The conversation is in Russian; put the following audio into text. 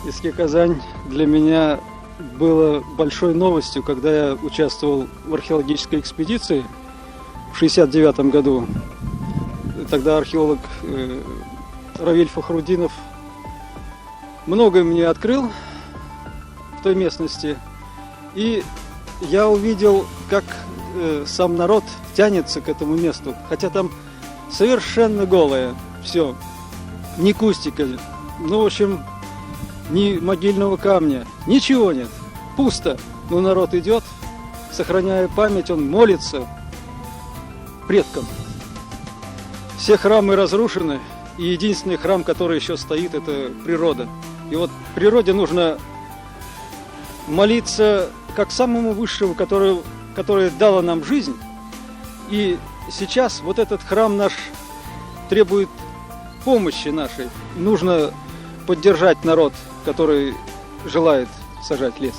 Иске-Казань для меня было большой новостью, когда я участвовал в археологической экспедиции в 1969 году. Тогда археолог Равиль Фахрудинов многое мне открыл в той местности. И я увидел, как сам народ тянется к этому месту, хотя там совершенно голое все, ни кустика, ну, в общем, ни могильного камня, ничего нет, пусто. Но народ идет, сохраняя память, он молится предкам. Все храмы разрушены, и единственный храм, который еще стоит, это природа. И вот природе нужно молиться как самому высшему, который дала нам жизнь. И сейчас вот этот храм наш требует помощи нашей. Нужно поддержать народ, который желает сажать лес.